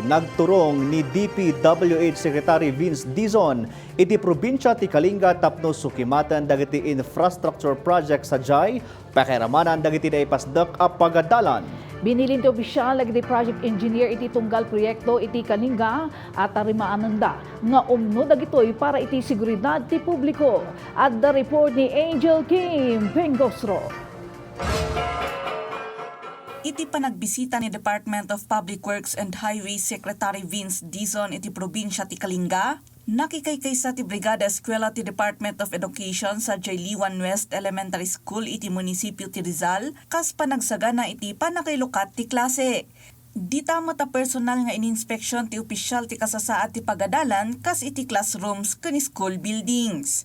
nagturong ni DPWH Secretary Vince Dizon iti probinsya ti Kalinga tapno sukimatan dagiti infrastructure project sa Jai, pakiramanan dagiti naipasdak a pagadalan. Binilin ti opisyal lagi project engineer iti tunggal proyekto iti Kalinga at tarimaananda nga umno dagitoy para iti seguridad ti publiko. At the report ni Anjel Kim Pengosro. Iti panagbisita ni Department of Public Works and Highways Secretary Vince Dizon iti probinsya ti Kalinga, nakikaykaysa ti Brigada Eskwela ti Department of Education sa Jailiwan West Elementary School iti munisipyo ti Rizal, kas panagsagana iti panakailukat ti klase. Di tama ta personal nga ininspeksyon ti opisyal ti kasasaad ti pagadalan kas iti classrooms ken school buildings.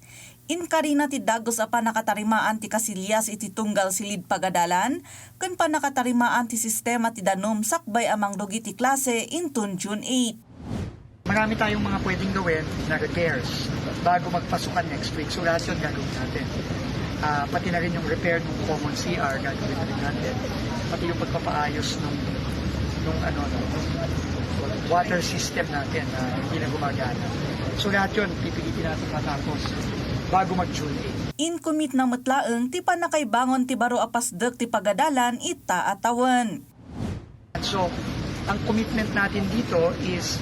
Inkarina ti dagos a panakatarimaan ti kasilyas iti tunggal silid pagadalan, ken panakatarimaan ti sistema ti danom sakbay amang dugi ti klase intun June 8. Marami tayong mga pwedeng gawin na repairs bago magpasukan next week. So lahat yun gagawin natin. Pati na rin yung repair ng common CR gagawin na rin natin. Pati yung pagpapaayos ng water system natin na hindi na gumagana. So lahat yun pipilitin natin matapos bago mag-June 8. Incommit na matlaeng ti panakaibangon ti baro apasdek ti pagadalan ita atawan. So ang commitment natin dito is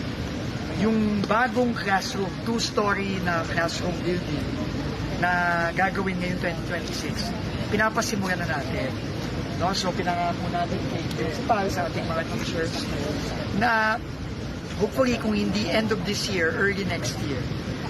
yung bagong classroom, 2-story na classroom building na gagawin ngayon 2026, pinapasimulan na natin. No? So pinangako natin kay principal sa ating mga teachers na hopefully kung hindi end of this year, early next year,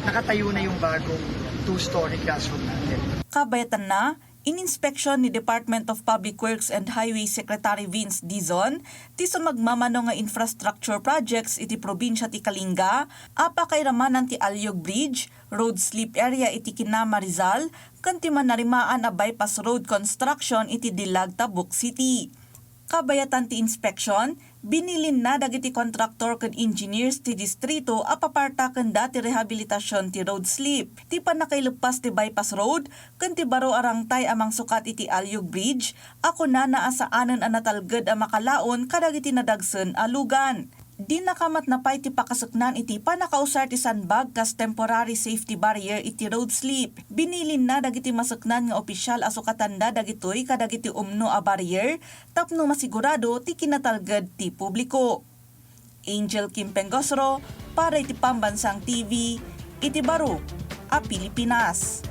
nakatayo na yung bagong 2-story classroom natin. Kabayatan na, ininspeksyon ni Department of Public Works and Highways Secretary Vince Dizon ti sumagmamano nga infrastructure projects iti probinsya ti Kalinga, apakairamanan ti Alyog Bridge, road slip area iti Kinama Rizal, kanti manarimaan a bypass road construction iti Dilag Tabuk City. Kabayatan ti inspeksyon, binilin na dagiti kontraktor ken engineers ti distrito a paparta ken dati rehabilitasyon ti road slip. Ti panakailupas ti bypass road ken ti baro arangtay amang sukat iti Alyog Bridge, ako na naasaanen a natalged a makalaon kadagiti nadagsen a lugan. Di nakamat na pay ti pakasuknan iti panakausar ti sandbag kas temporary safety barrier iti road slip. Binilin na dagiti masuknan nga opisyal asukatanda dagitoy kadagiti umno a barrier tapno masigurado ti kinatalged ti publiko. Anjel Kim Pengosro para iti Pambansang TV, iti baro a Pilipinas.